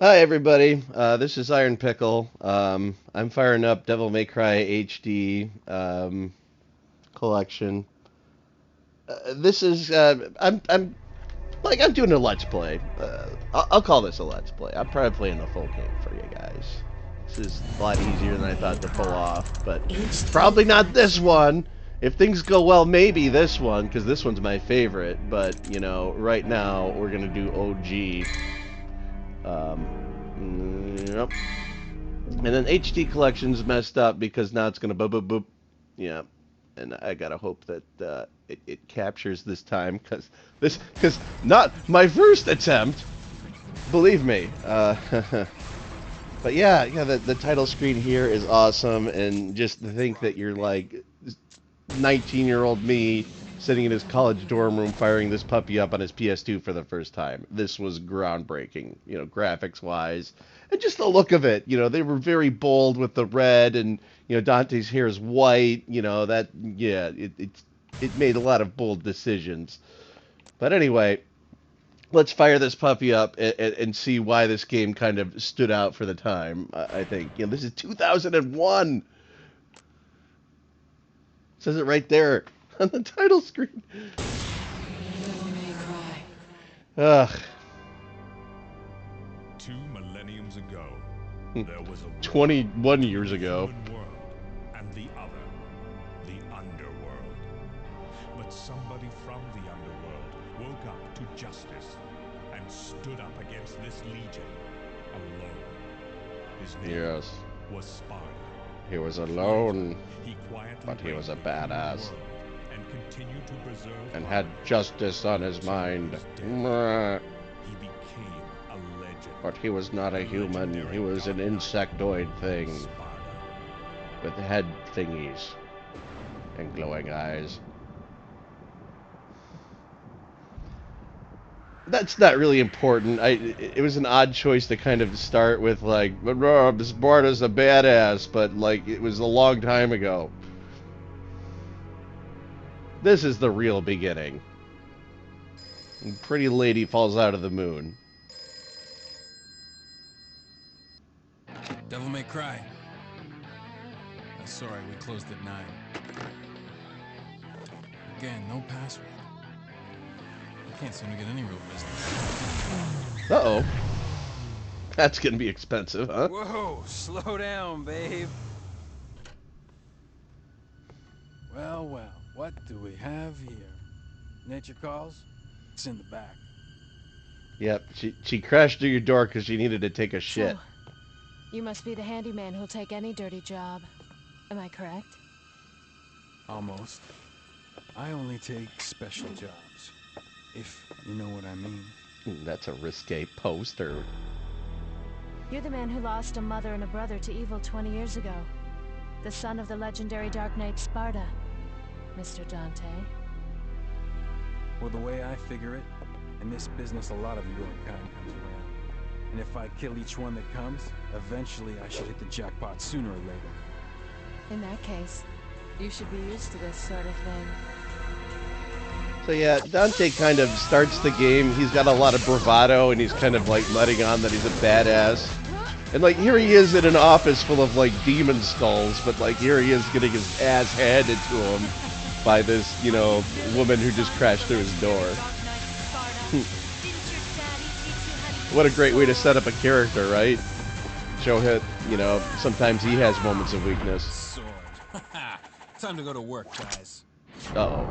Hi everybody, this is Iron Pickle. I'm firing up Devil May Cry HD collection. This is I'm doing a let's play. I'll call this a let's play. I'm probably playing the full game for you guys. This is a lot easier than I thought to pull off, but HD probably not this collection. one. If things go well, maybe this one because this one's my favorite. But right now we're gonna do OG. Yep. And then HD collection's messed up because now it's gonna boop boop boop. Yeah, and I gotta hope that it captures this time because not my first attempt. Believe me. But yeah, the title screen here is awesome, and just to think that you're like 19-year-old me sitting in his college dorm room firing this puppy up on his PS2 for the first time. This was groundbreaking, graphics wise. And just the look of it, they were very bold with the red and, Dante's hair is white, it made a lot of bold decisions. But anyway, let's fire this puppy up and see why this game kind of stood out for the time. I think, this is 2001. It says it right there on the title screen. Devil May Cry. Ugh. 2 millenniums ago, there was a world, 21 years the ago. human world, and the other, the underworld. But somebody from the underworld woke up to justice and stood up against this legion alone. His name Yes. was Sparda. He was alone He quietly but he was a reigned the human badass. world and continued to preserve and had harmony justice on his until mind. his death. Mwah. He became a legend. But he was not a human. Legendary He was an Dark Knight, insectoid thing Sparda. with head thingies and glowing eyes. That's not really important. It was an odd choice to kind of start with like, Sparta's a badass, but like it was a long time ago. This is the real beginning. And Pretty Lady falls out of the moon. Devil May Cry. Sorry, we closed at 9. Again, no password. I can't seem to get any real business. Uh-oh. That's gonna be expensive, huh? Whoa, slow down, babe. Well, well, what do we have here? Nature calls? It's in the back. Yep, she crashed through your door because she needed to take a shit. So, you must be the handyman who'll take any dirty job. Am I correct? Almost. I only take special jobs. If you know what I mean. That's a risque poster. You're the man who lost a mother and a brother to evil 20 years ago. The son of the legendary Dark Knight Sparda, Mr. Dante. Well, the way I figure it, in this business a lot of your kind comes around. And if I kill each one that comes, eventually I should hit the jackpot sooner or later. In that case, you should be used to this sort of thing. So yeah, Dante kind of starts the game. He's got a lot of bravado, and he's kind of like letting on that he's a badass. And like here he is in an office full of like demon skulls, but like here he is getting his ass handed to him by this, woman who just crashed through his door. What a great way to set up a character, right? Show him, sometimes he has moments of weakness. Sword. Time to go to work, guys. Uh-oh.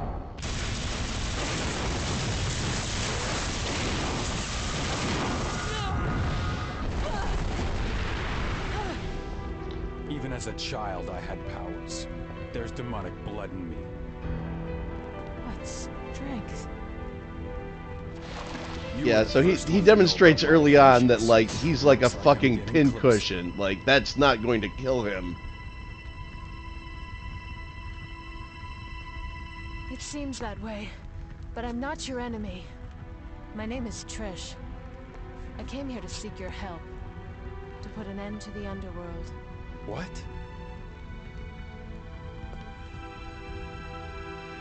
Even as a child, I had powers. There's demonic blood in me. What strength? You Yeah, were the so first he one to know demonstrates about my early on that patience. like he's like a Looks I'm fucking getting close. pincushion. Like that's not going to kill him. It seems that way, but I'm not your enemy. My name is Trish. I came here to seek your help, to put an end to the underworld. What?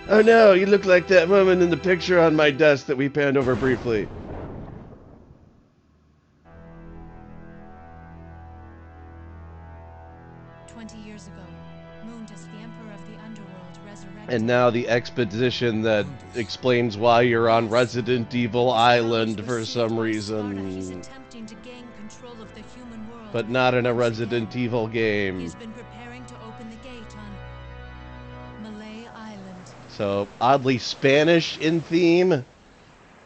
Oh no, you look like that woman in the picture on my desk that we panned over briefly. 20 years ago, Mundus, the Emperor of the Underworld, resurrected. And now the exposition that explains why you're on Resident Evil Island for some reason. He's attempting to gain control of the human world. But not in a Resident Evil game. He's been preparing to open the gate on Malay Island. So, oddly Spanish in theme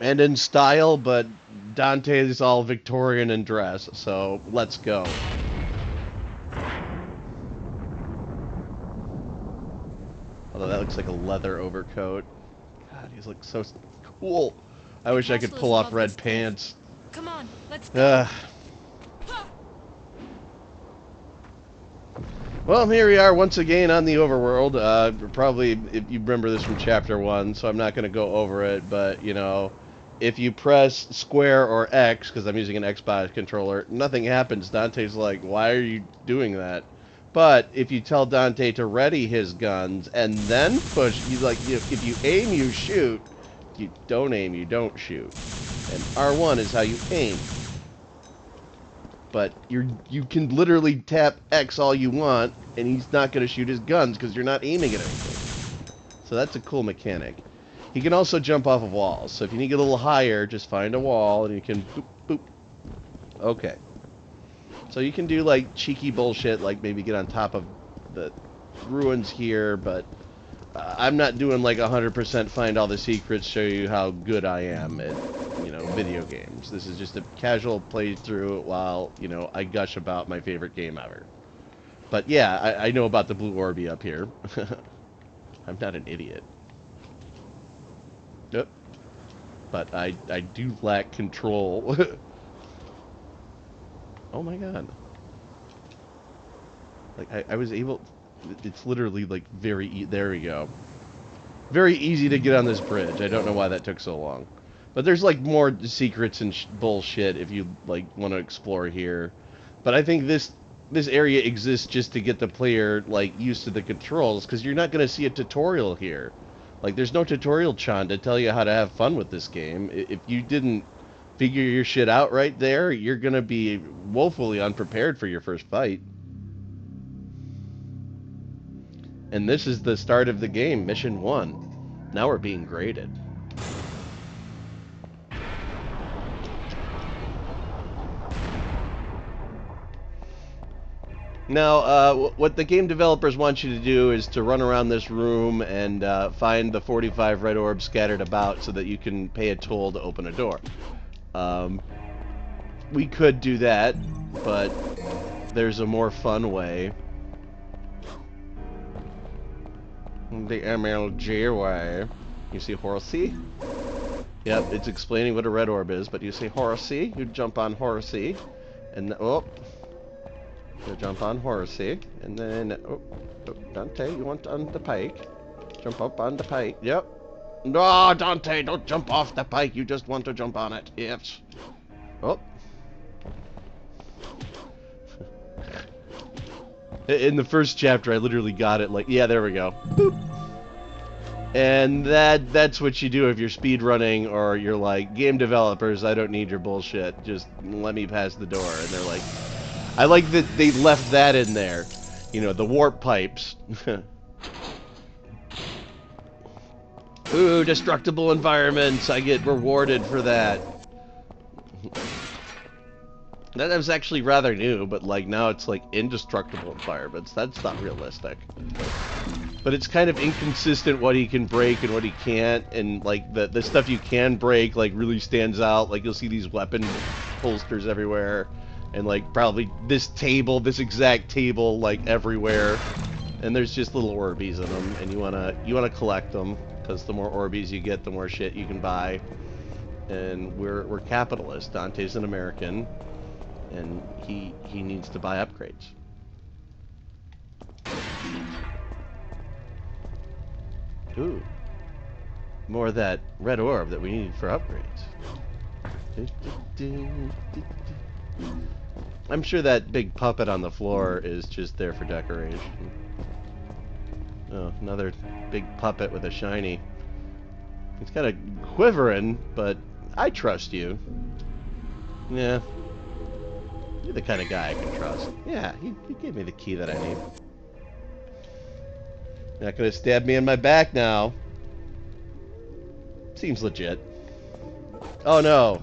and in style, but Dante is all Victorian in dress, so let's go. Although that looks like a leather overcoat. God, he looks so cool. I wish I could pull off red pants. Come on, let's go. Well, here we are once again on the overworld. Probably, if you remember this from chapter 1, so I'm not going to go over it, but, you know, if you press square or X, because I'm using an Xbox controller, nothing happens. Dante's like, why are you doing that? But if you tell Dante to ready his guns and then push, if you aim, you shoot. If you don't aim, you don't shoot. And R1 is how you aim. But you can literally tap X all you want, and he's not going to shoot his guns because you're not aiming at anything. So that's a cool mechanic. He can also jump off of walls. So if you need to get a little higher, just find a wall, and you can boop, boop. Okay. So you can do, like, cheeky bullshit, like maybe get on top of the ruins here, but I'm not doing, like, 100% find all the secrets, show you how good I am at, you know, video games. This is just a casual playthrough while, you know, I gush about my favorite game ever. But yeah, I know about the blue Orby up here. I'm not an idiot. Yep. But I do lack control. Oh my god. Like, I was able... It's literally, like, there we go. Very easy to get on this bridge. I don't know why that took so long. But there's, like, more secrets and bullshit if you, like, want to explore here. But I think this area exists just to get the player, like, used to the controls, because you're not going to see a tutorial here. Like, there's no tutorial, Chan, to tell you how to have fun with this game. If you didn't figure your shit out right there, you're going to be woefully unprepared for your first fight. And this is the start of the game, Mission 1. Now we're being graded. Now, what the game developers want you to do is to run around this room and find the 45 red orbs scattered about so that you can pay a toll to open a door. We could do that, but there's a more fun way. The MLG way. You see Horsey? Yep, it's explaining what a red orb is, but you see Horsey, you jump on Horsey, and you jump on Horsey, and then, Dante, you want on the pike? Jump up on the pike, yep. No, Dante, don't jump off the pike, you just want to jump on it, yes. Oh. In the first chapter, I literally got it like, yeah, there we go. Boop. And that's what you do if you're speedrunning or you're like, game developers, I don't need your bullshit. Just let me pass the door. And they're like, I like that they left that in there. You know, the warp pipes. Ooh, destructible environments. I get rewarded for that. That was actually rather new, but like now it's like indestructible environments. That's not realistic. But it's kind of inconsistent what he can break and what he can't, and like the stuff you can break like really stands out. Like you'll see these weapon holsters everywhere, and like probably this exact table like everywhere. And there's just little Orbeez in them, and you wanna collect them because the more Orbeez you get, the more shit you can buy. And we're capitalists. Dante's an American. And he needs to buy upgrades. Ooh. More of that red orb that we need for upgrades. I'm sure that big puppet on the floor is just there for decoration. Oh, another big puppet with a shiny. It's kind of quivering, but I trust you. Yeah. You're the kind of guy I can trust. Yeah, he gave me the key that I need. Not gonna stab me in my back now. Seems legit. Oh no.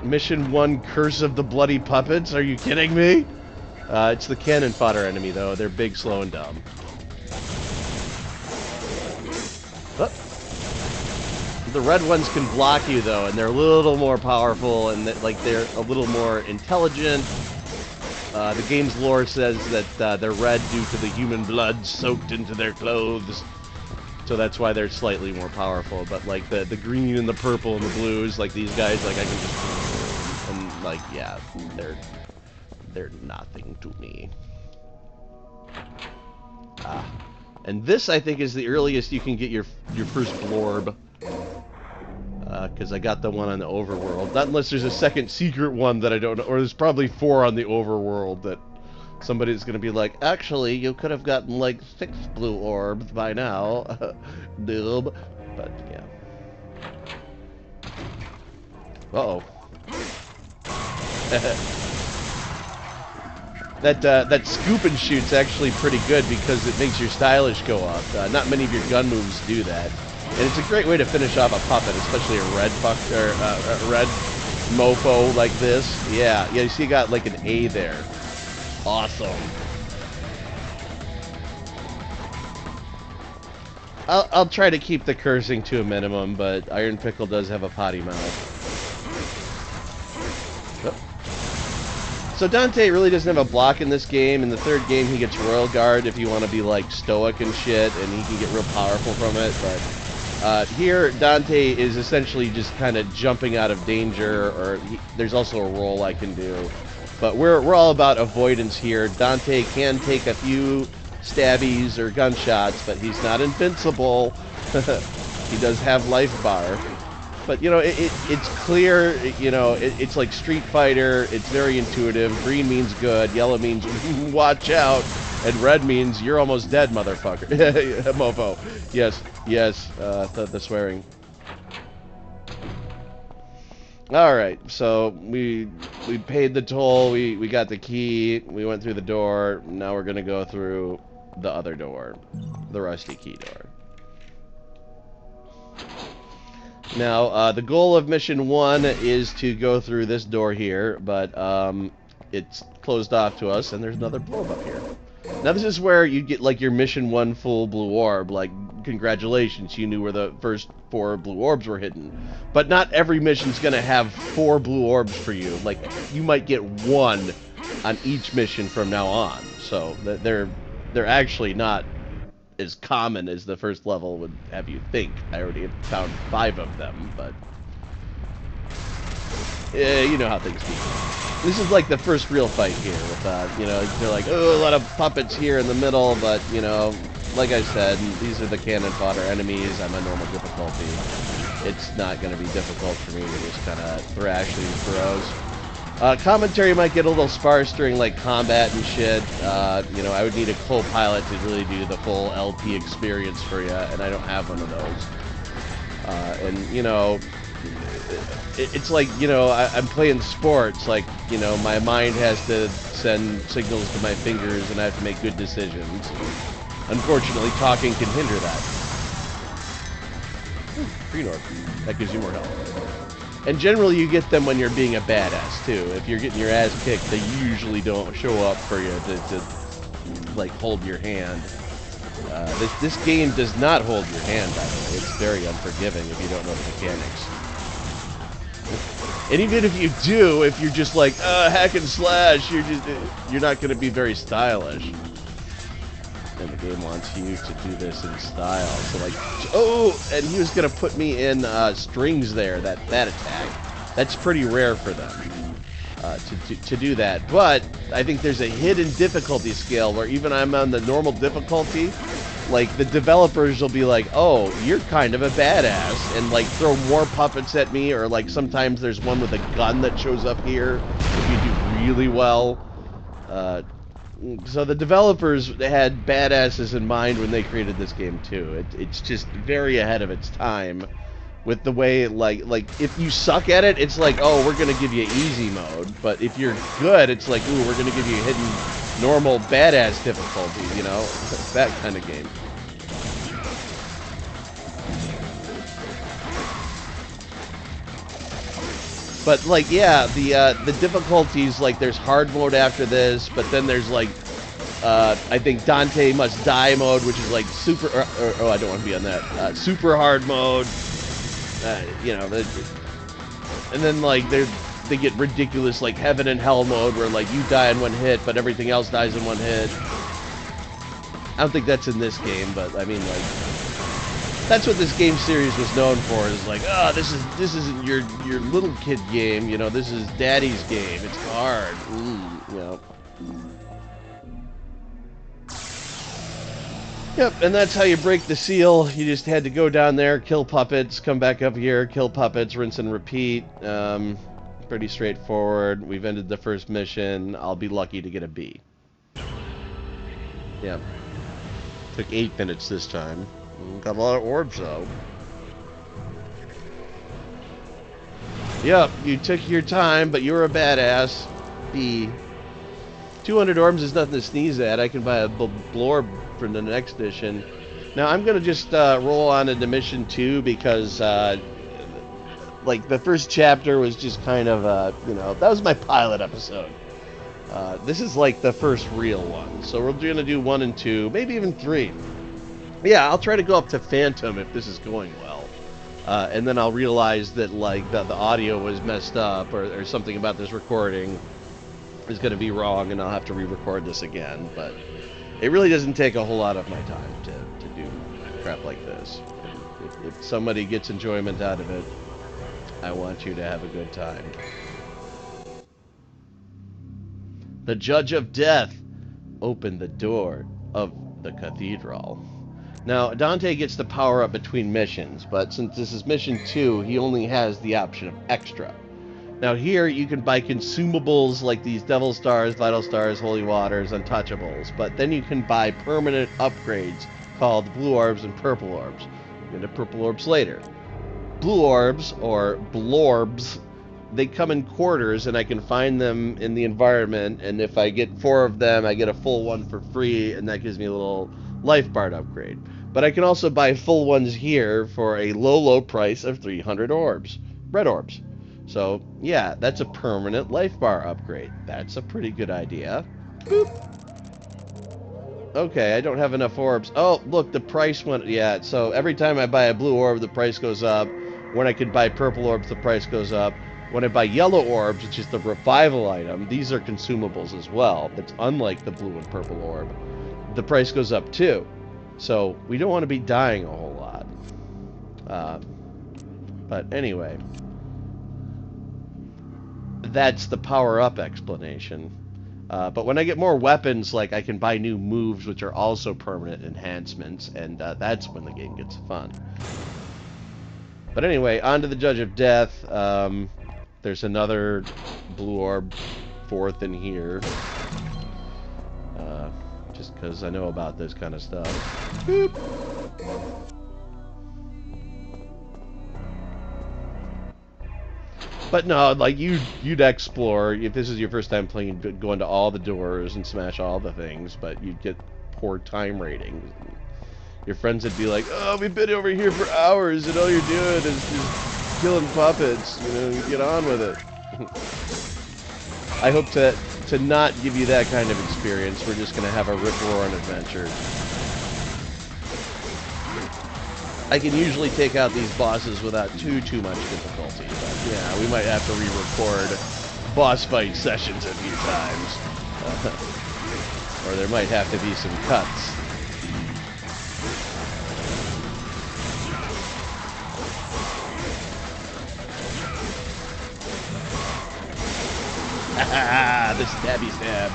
Mission 1, Curse of the Bloody Puppets? Are you kidding me? It's the cannon fodder enemy, though. They're big, slow, and dumb. Oh. The red ones can block you, though, and they're a little more powerful, and they're a little more intelligent. The game's lore says that they're red due to the human blood soaked into their clothes. So that's why they're slightly more powerful. But, like, the green and the purple and the blues, like, these guys, like, I can just... And, like, yeah, they're nothing to me. And this, I think, is the earliest you can get your first blorb. Because I got the one on the overworld. Not unless there's a second secret one that I don't know. Or there's probably 4 on the overworld that somebody's going to be like, actually, you could have gotten, like, 6 blue orbs by now. Noob. But, yeah. Uh-oh. That scoop and shoot's actually pretty good because it makes your stylish go up. Not many of your gun moves do that. And it's a great way to finish off a puppet, especially a red red mofo like this. Yeah, you see you got like an A there. Awesome. I'll try to keep the cursing to a minimum, but Iron Pickle does have a potty mouth. So Dante really doesn't have a block in this game. In the third game, he gets Royal Guard if you want to be like stoic and shit, and he can get real powerful from it. But here, Dante is essentially just kind of jumping out of danger, or there's also a roll I can do. But we're all about avoidance here. Dante can take a few stabbies or gunshots, but he's not invincible. He does have life bar. But, you know, it's clear, you know, it's like Street Fighter, it's very intuitive. Green means good, yellow means watch out, and red means you're almost dead, motherfucker. Mofo. Yes, yes, the swearing. Alright, so we paid the toll, we got the key, we went through the door, now we're gonna go through the other door, the rusty key door. Now, the goal of Mission 1 is to go through this door here, but it's closed off to us, and there's another blorb up here. Now, this is where you get, like, your Mission 1 full blue orb. Like, congratulations, you knew where the first 4 blue orbs were hidden. But not every mission's gonna have 4 blue orbs for you. Like, you might get 1 on each mission from now on. So, they're actually not as common as the first level would have you think. I already found 5 of them, but you know how things be. This is like the first real fight here with, you know, they're like, oh, a lot of puppets here in the middle, but, you know, like I said, these are the cannon fodder enemies. I'm a normal difficulty. It's not going to be difficult for me to just kind of thrash these bros. Commentary might get a little sparse during, like, combat and shit. You know, I would need a co-pilot to really do the full LP experience for you, and I don't have one of those. And, you know, it's like, you know, I'm playing sports. Like, you know, my mind has to send signals to my fingers, and I have to make good decisions. Unfortunately, talking can hinder that. Green orb. That gives you more health. And generally you get them when you're being a badass, too. If you're getting your ass kicked, they usually don't show up for you to like, hold your hand. This game does not hold your hand, by the way. It's very unforgiving if you don't know the mechanics. And even if you do, if you're just like, hack and slash, you're not going to be very stylish. And the game wants you to do this in style. So like, oh, and he was gonna put me in strings there. That attack. That's pretty rare for them to do that. But I think there's a hidden difficulty scale where even I'm on the normal difficulty, like the developers will be like, oh, you're kind of a badass, and like throw more puppets at me, or like sometimes there's one with a gun that shows up here if you do really well. So the developers had badasses in mind when they created this game too. It's just very ahead of its time. with the way, like if you suck at it, it's like, oh, we're gonna give you easy mode. But if you're good, it's like, ooh, we're gonna give you hidden, normal, badass difficulty. You know, that kind of game. But like, yeah, the difficulties, like there's hard mode after this, but then there's like, I think Dante Must Die mode, which is like super, oh, I don't want to be on that, super hard mode, you know, and then like they get ridiculous, like heaven and hell mode, where like you die in one hit, but everything else dies in one hit. I don't think that's in this game, but I mean, like, that's what this game series was known for, is like, oh, this isn't your little kid game, you know, this is daddy's game, it's hard, you know. Yep, and that's how you break the seal. You just had to go down there, kill puppets, come back up here, kill puppets, rinse and repeat. Pretty straightforward. We've ended the first mission. I'll be lucky to get a B. Yep. Took 8 minutes this time. Got a lot of orbs, though. Yep, you took your time, but you were a badass. B. 200 orbs is nothing to sneeze at. I can buy a blorb for the next mission. Now, I'm going to just roll on into mission 2 because, like, the first chapter was just kind of, you know, that was my pilot episode. This is, like, the first real one. So we're going to do 1 and 2, maybe even 3. Yeah, I'll try to go up to Phantom if this is going well. And then I'll realize that, like, the audio was messed up or something about this recording is going to be wrong, and I'll have to re-record this again. But it really doesn't take a whole lot of my time to do crap like this. If somebody gets enjoyment out of it, I want you to have a good time. The Judge of Death opened the door of the cathedral. Now, Dante gets to power up between missions, but since this is mission 2, he only has the option of extra. Now here, you can buy consumables like these Devil Stars, Vital Stars, Holy Waters, Untouchables, but then you can buy permanent upgrades called Blue Orbs and Purple Orbs. We'll get to Purple Orbs later. Blue Orbs, or Blorbs, they come in quarters, and I can find them in the environment, and if I get 4 of them, I get a full one for free, and that gives me a little life bar upgrade. But I can also buy full ones here for a low price of 300 orbs. Red orbs. So, yeah, that's a permanent life bar upgrade. That's a pretty good idea. Boop. Okay, I don't have enough orbs. Oh, look, the price went... Yeah, so every time I buy a blue orb, the price goes up. When I could buy purple orbs, the price goes up. When I buy yellow orbs, which is the revival item, these are consumables as well. That's unlike the blue and purple orb. The price goes up too. So, we don't want to be dying a whole lot. But anyway... That's the power-up explanation. But when I get more weapons, like, I can buy new moves, which are also permanent enhancements, and that's when the game gets fun. But anyway, on to the Judge of Death. There's another blue orb, 4th in here. Just because I know about this kind of stuff. Boop. But no, like, you'd explore, if this is your first time playing, go into all the doors and smash all the things, but you'd get poor time ratings. Your friends would be like, oh, we've been over here for hours, and all you're doing is just killing puppets, you know, get on with it. I hope to not give you that kind of experience. We're just going to have a rip-roaring adventure. I can usually take out these bosses without too much difficulty, but yeah, we might have to re-record boss fight sessions a few times. Or there might have to be some cuts. The stabby stab.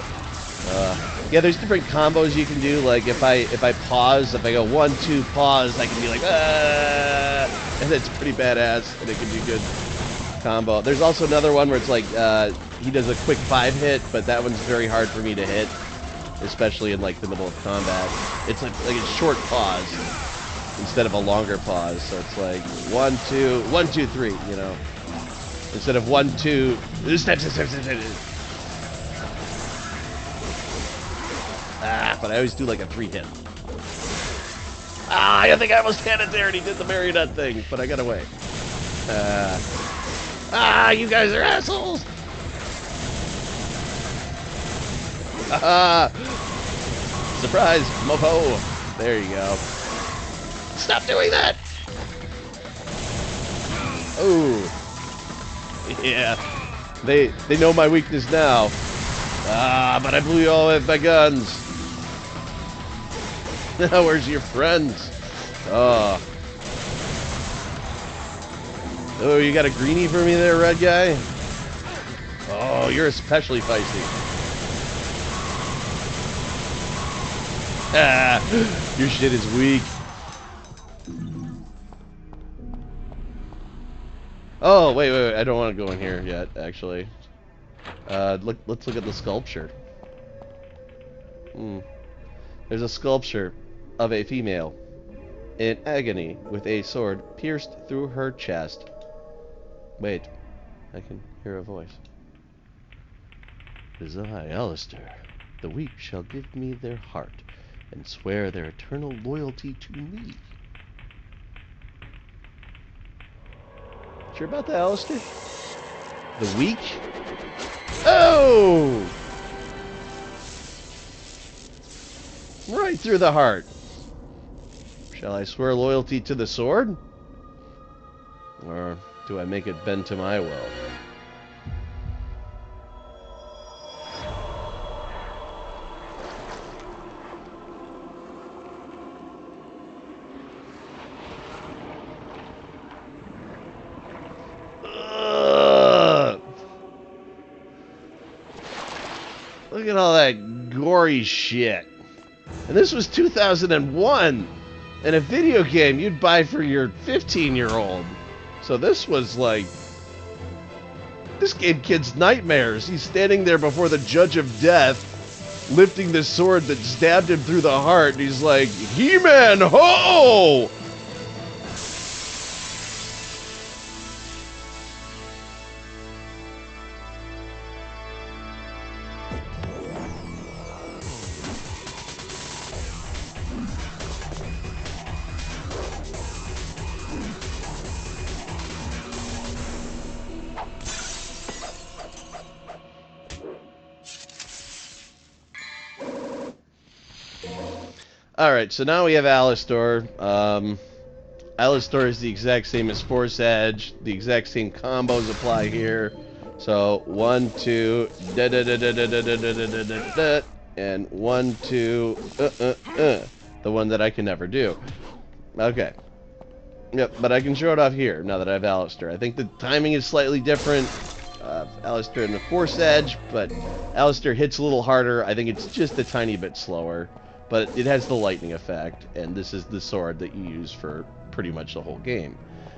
Yeah, there's different combos you can do. Like if I pause, if I go 1, 2, pause, I can be like, and it's pretty badass, and it can do good combo. There's also another one where it's like he does a quick 5 hit, but that one's very hard for me to hit, especially in like the middle of combat. It's like a short pause. instead of a longer pause. So it's like 1, 2, 1, 2, 3. You know, instead of 1, 2. But I always do like a 3-hit. I think I almost had it there and he did the marionette thing, but I got away. You guys are assholes! Surprise, mofo! There you go. Stop doing that! Oh. Yeah. They know my weakness now. But I blew you all with my guns. Now where's your friends? Oh, you got a greenie for me there, red guy? Oh, you're especially feisty. Your shit is weak. Oh, wait. I don't want to go in here yet, actually. Let's look at the sculpture. There's a sculpture of a female in agony with a sword pierced through her chest. Wait, I can hear a voice. It is I, Alistair. The weak shall give me their heart and swear their eternal loyalty to me. Sure about that, Alistair? The weak? Oh! Right through the heart. Shall I swear loyalty to the sword? Or do I make it bend to my will? Look at all that gory shit. And this was 2001. And a video game you'd buy for your 15-year-old. So this was like... This gave kids nightmares. He's standing there before the judge of death, lifting the sword that stabbed him through the heart. And he's like, He-Man, ho! Alright, so now we have Alistair. Alistair is the exact same as Force Edge. The exact same combos apply here. So 1, 2, da da da da da da da da da da da, and 1, 2, the one that I can never do. Okay. Yep, but I can show it off here now that I have Alistair. I think the timing is slightly different. Alistair and the Force Edge, but Alistair hits a little harder. I think it's just a tiny bit slower. But it has the lightning effect, and this is the sword that you use for pretty much the whole game.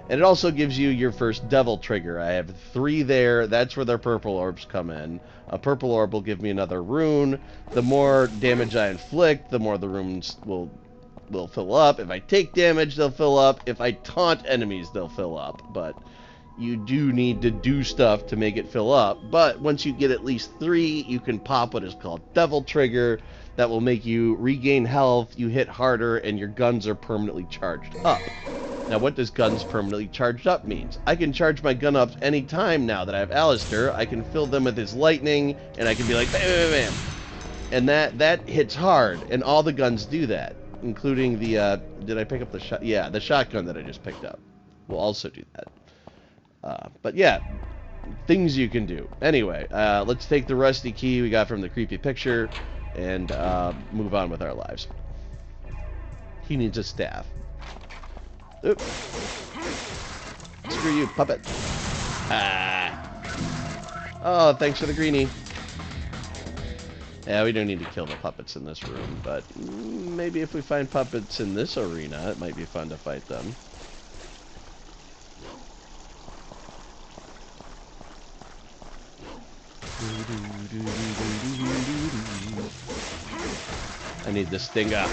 And it also gives you your first devil trigger. I have 3 there. That's where the purple orbs come in. A purple orb will give me another rune. The more damage I inflict, the more the runes will fill up. If I take damage, they'll fill up. If I taunt enemies, they'll fill up. But you do need to do stuff to make it fill up. But once you get at least 3, you can pop what is called devil trigger. That will make you regain health, you hit harder, and your guns are permanently charged up. Now, what does guns permanently charged up means? I can charge my gun up anytime now that I have Alistair. I can fill them with his lightning, and I can be like, bam, bam, bam. And that hits hard, and all the guns do that, including the, did I pick up the shot? Yeah, the shotgun that I just picked up will also do that. But yeah, things you can do. Anyway, let's take the rusty key we got from the creepy picture, and move on with our lives. He needs a staff. Oop. Screw you, puppet. Oh, thanks for the greenie. Yeah, we don't need to kill the puppets in this room, but maybe if we find puppets in this arena, it might be fun to fight them. I need the stinger.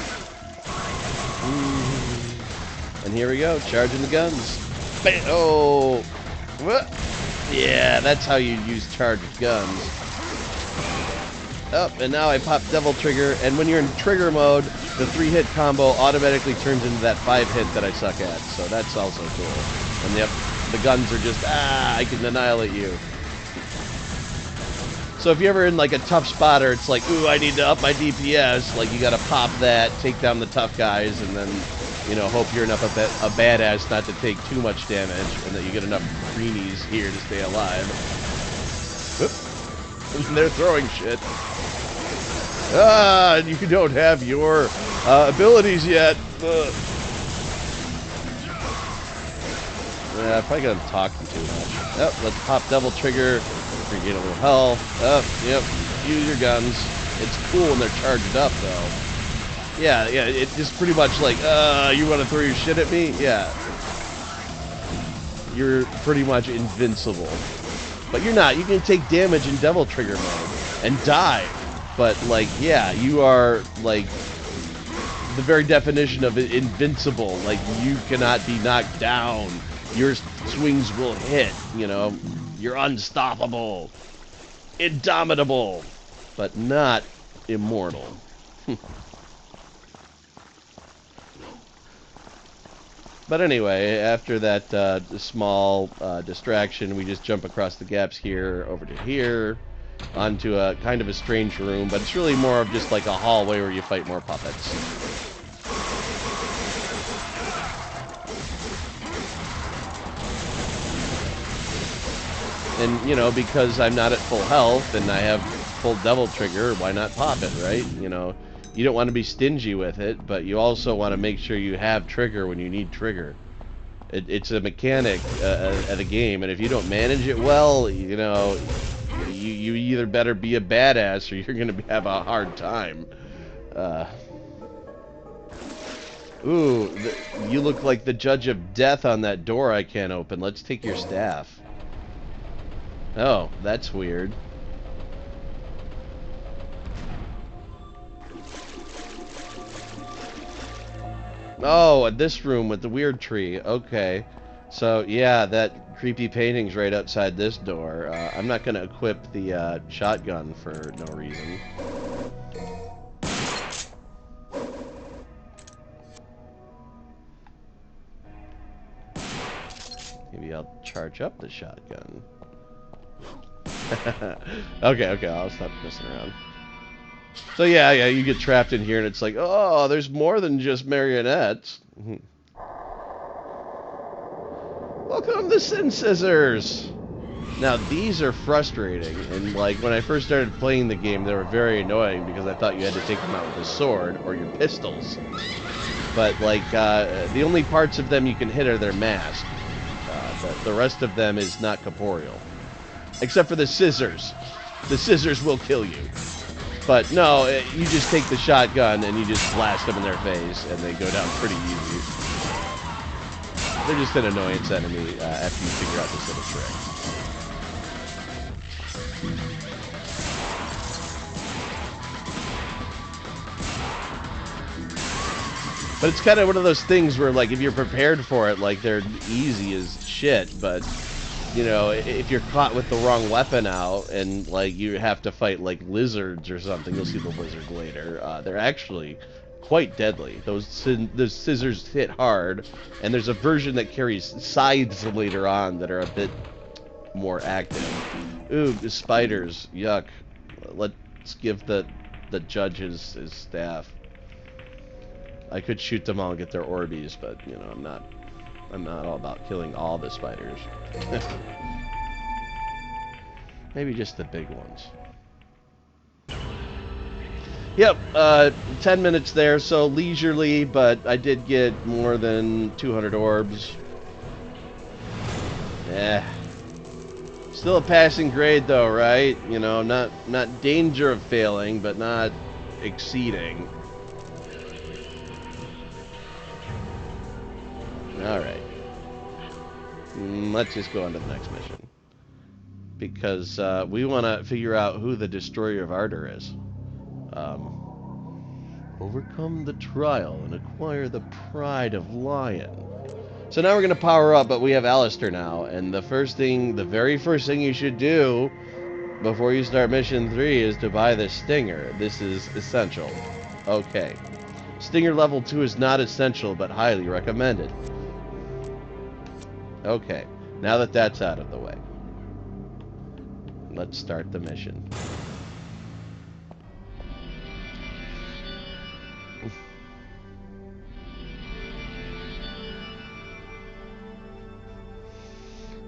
And here we go, charging the guns. Bam! Oh! What? Yeah, that's how you use charged guns. Oh, and now I pop Devil Trigger, and when you're in trigger mode, the 3-hit combo automatically turns into that 5-hit that I suck at, so that's also cool. And the guns are just, I can annihilate you. So if you're ever in like a tough spot, or it's like, ooh, I need to up my DPS, like you gotta pop that, take down the tough guys, and then, you know, hope you're enough a badass not to take too much damage, and that you get enough greenies here to stay alive. Whoop. And they're throwing shit. Ah, you don't have your abilities yet. Ugh. Yeah, I probably got him talking too much. Yep, let's pop Devil Trigger. You're getting a little health. Oh, yep, use your guns. It's cool when they're charged up, though. Yeah, it's just pretty much like, you want to throw your shit at me? Yeah. You're pretty much invincible. But you're not. You can take damage in Devil Trigger mode and die. But, like, yeah, you are, like, the very definition of invincible. Like, you cannot be knocked down. Your swings will hit, you know. You're unstoppable. Indomitable. But not immortal. But anyway, after that small distraction, we just jump across the gaps here, over to here, onto a kind of a strange room, but it's really more of just like a hallway where you fight more puppets. And, you know, because I'm not at full health and I have full Devil Trigger, why not pop it, right? You know, you don't want to be stingy with it, but you also want to make sure you have trigger when you need trigger. It's a mechanic at a game, and if you don't manage it well, you know, you either better be a badass or you're going to have a hard time. Ooh, you look like the Judge of Death on that door I can't open. Let's take your staff. Oh, that's weird. Oh, this room with the weird tree. Okay. So, yeah, that creepy painting's right outside this door. I'm not going to equip the shotgun for no reason. Maybe I'll charge up the shotgun. Okay, I'll stop messing around. So yeah, you get trapped in here and it's like, oh, there's more than just marionettes. Welcome to Sin Scissors! Now, these are frustrating, and like, when I first started playing the game, they were very annoying because I thought you had to take them out with a sword or your pistols. But like, the only parts of them you can hit are their mask. The rest of them is not corporeal. Except for the scissors. The scissors will kill you. But no, you just take the shotgun and you just blast them in their face and they go down pretty easy. They're just an annoyance enemy after you figure out this little trick. But it's kind of one of those things where, like, if you're prepared for it, like, they're easy as shit, but, you know, if you're caught with the wrong weapon out and, like, you have to fight, like, lizards or something, you'll see the lizard later, they're actually quite deadly. Those scissors hit hard, and there's a version that carries scythes later on that are a bit more active. Ooh, the spiders, yuck. Let's give the judge his staff. I could shoot them all and get their Orbeez, but, you know, I'm not all about killing all the spiders. Maybe just the big ones. Yep, 10 minutes there, so leisurely, but I did get more than 200 orbs. Still a passing grade though, right? You know, not danger of failing, but not exceeding. Alright. Let's just go on to the next mission. Because we want to figure out who the Destroyer of Ardor is. Overcome the trial and acquire the Pride of Lion. So now we're gonna power up, but we have Alistair now, and the very first thing you should do before you start mission 3 is to buy the Stinger. This is essential. Okay. Stinger level 2 is not essential, but highly recommended. Okay. Now that that's out of the way, let's start the mission.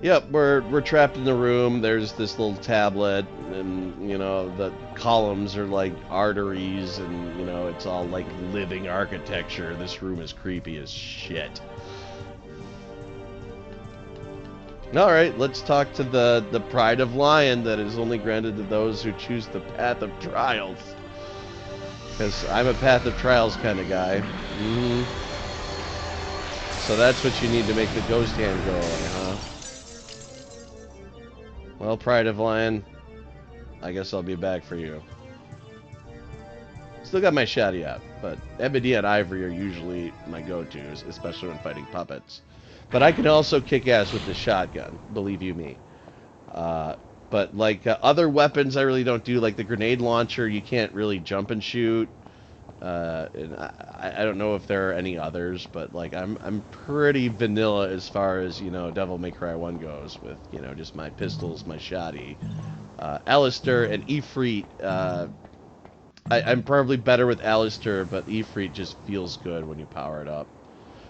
Yep, we're trapped in the room. There's this little tablet, and you know the columns are like arteries, and you know it's all like living architecture. This room is creepy as shit. All right, let's talk to the Pride of Lion that is only granted to those who choose the Path of Trials. Because I'm a Path of Trials kind of guy. So that's what you need to make the ghost hand go away, huh? Well, Pride of Lion, I guess I'll be back for you. Still got my shotty out, but Ebony and Ivory are usually my go-tos, especially when fighting puppets. But I can also kick ass with the shotgun, believe you me. But like other weapons I really don't do, like the grenade launcher, you can't really jump and shoot. And I don't know if there are any others, but like I'm pretty vanilla as far as, you know, Devil May Cry 1 goes with, you know, just my pistols, my shotty. Alistair and Ifrit, I'm probably better with Alistair, but Ifrit just feels good when you power it up.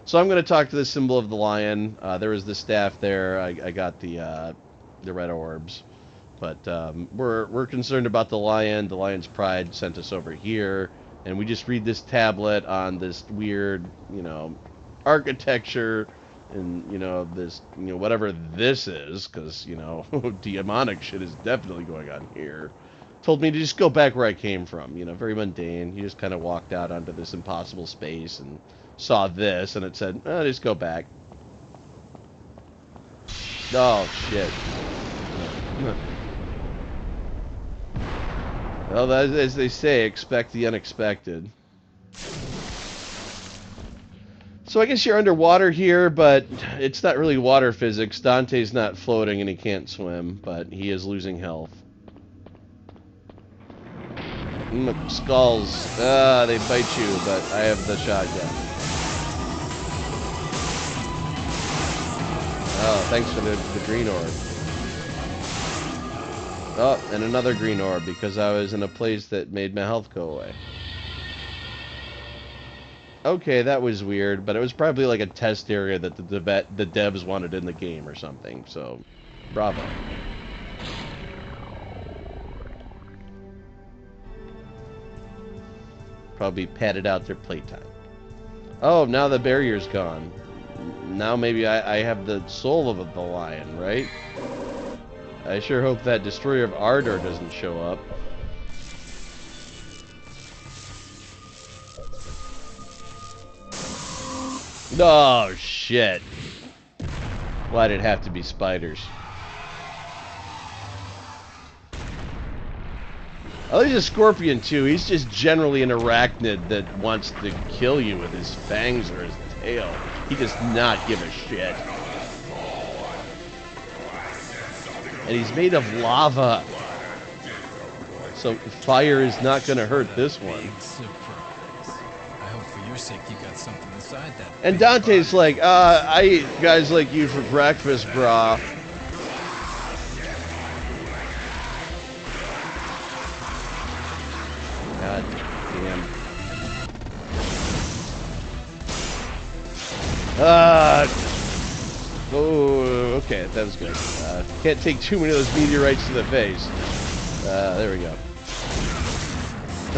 So I'm going to talk to the symbol of the lion. There was the staff there. I got the red orbs. But we're concerned about the lion. The lion's pride sent us over here. And we just read this tablet on this weird, you know, architecture and, you know, this, you know, whatever this is, because, you know, demonic shit is definitely going on here. Told me to just go back where I came from, you know, very mundane. He just kind of walked out onto this impossible space and saw this, and it said, oh, just go back. Oh, shit. Well, as they say, expect the unexpected. So I guess you're underwater here, but it's not really water physics. Dante's not floating and he can't swim, but he is losing health. Skulls. They bite you, but I have the shotgun. Oh, thanks for the green orb. Oh, and another green orb because I was in a place that made my health go away. Okay, that was weird, but it was probably like a test area that the devs wanted in the game or something, so bravo. Probably padded out their playtime. Oh, now the barrier's gone. Now maybe I have the soul of the lion, right? I sure hope that Destroyer of Ardor doesn't show up. Oh, shit. Why'd it have to be spiders? Oh, there's a scorpion, too. He's just generally an arachnid that wants to kill you with his fangs or his tail. He does not give a shit. And he's made of lava. So fire is not going to hurt this one. I hope for your sake you got something inside that. And Dante's like, I eat guys like you for breakfast, brah. God damn. Oh, okay, that was good. Can't take too many of those meteorites to the face. There we go.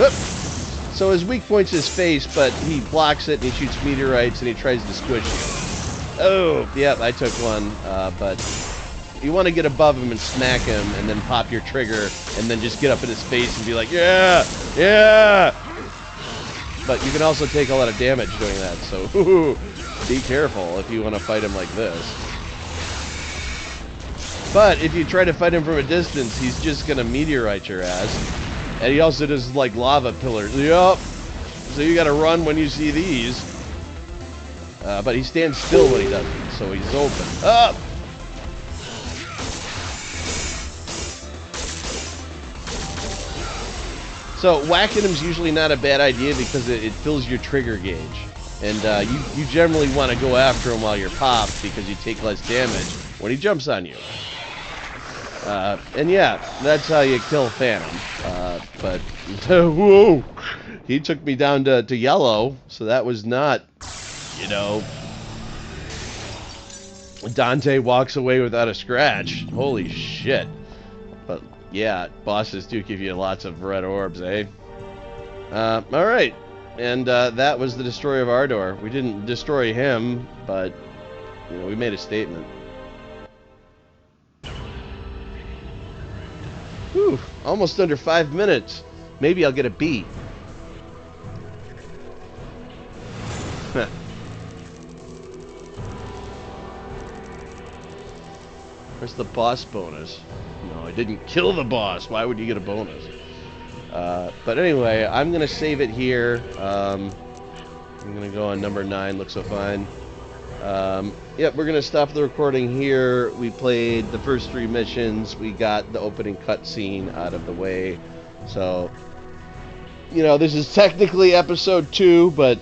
Oop. So his weak point's his face, but he blocks it and he shoots meteorites and he tries to squish you. Oh, yep, I took one, but you want to get above him and smack him and then pop your trigger and then just get up in his face and be like, yeah, yeah! But you can also take a lot of damage doing that, so be careful if you want to fight him like this. But if you try to fight him from a distance, he's just going to meteorite your ass. And he also does like lava pillars. Yup. So you got to run when you see these. But he stands still when he does it, so he's open. Up! So whacking him's usually not a bad idea because it fills your trigger gauge. And you generally want to go after him while you're popped because you take less damage when he jumps on you. And yeah, that's how you kill Phantom. But, whoa! He took me down to yellow, so that was not, you know... Dante walks away without a scratch. Holy shit. But, yeah, bosses do give you lots of red orbs, eh? Alright. And that was the Destroyer of Ardor. We didn't destroy him, but, you know, we made a statement. Whew, almost under 5 minutes. Maybe I'll get a B. Where's the boss bonus? No, I didn't kill the boss. Why would you get a bonus? But anyway, I'm going to save it here. I'm going to go on number 9. Looks so fine. Yep, we're going to stop the recording here. We played the first 3 missions. We got the opening cutscene out of the way. So, you know, this is technically episode 2, but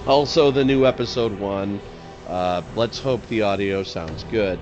also the new episode 1. Let's hope the audio sounds good.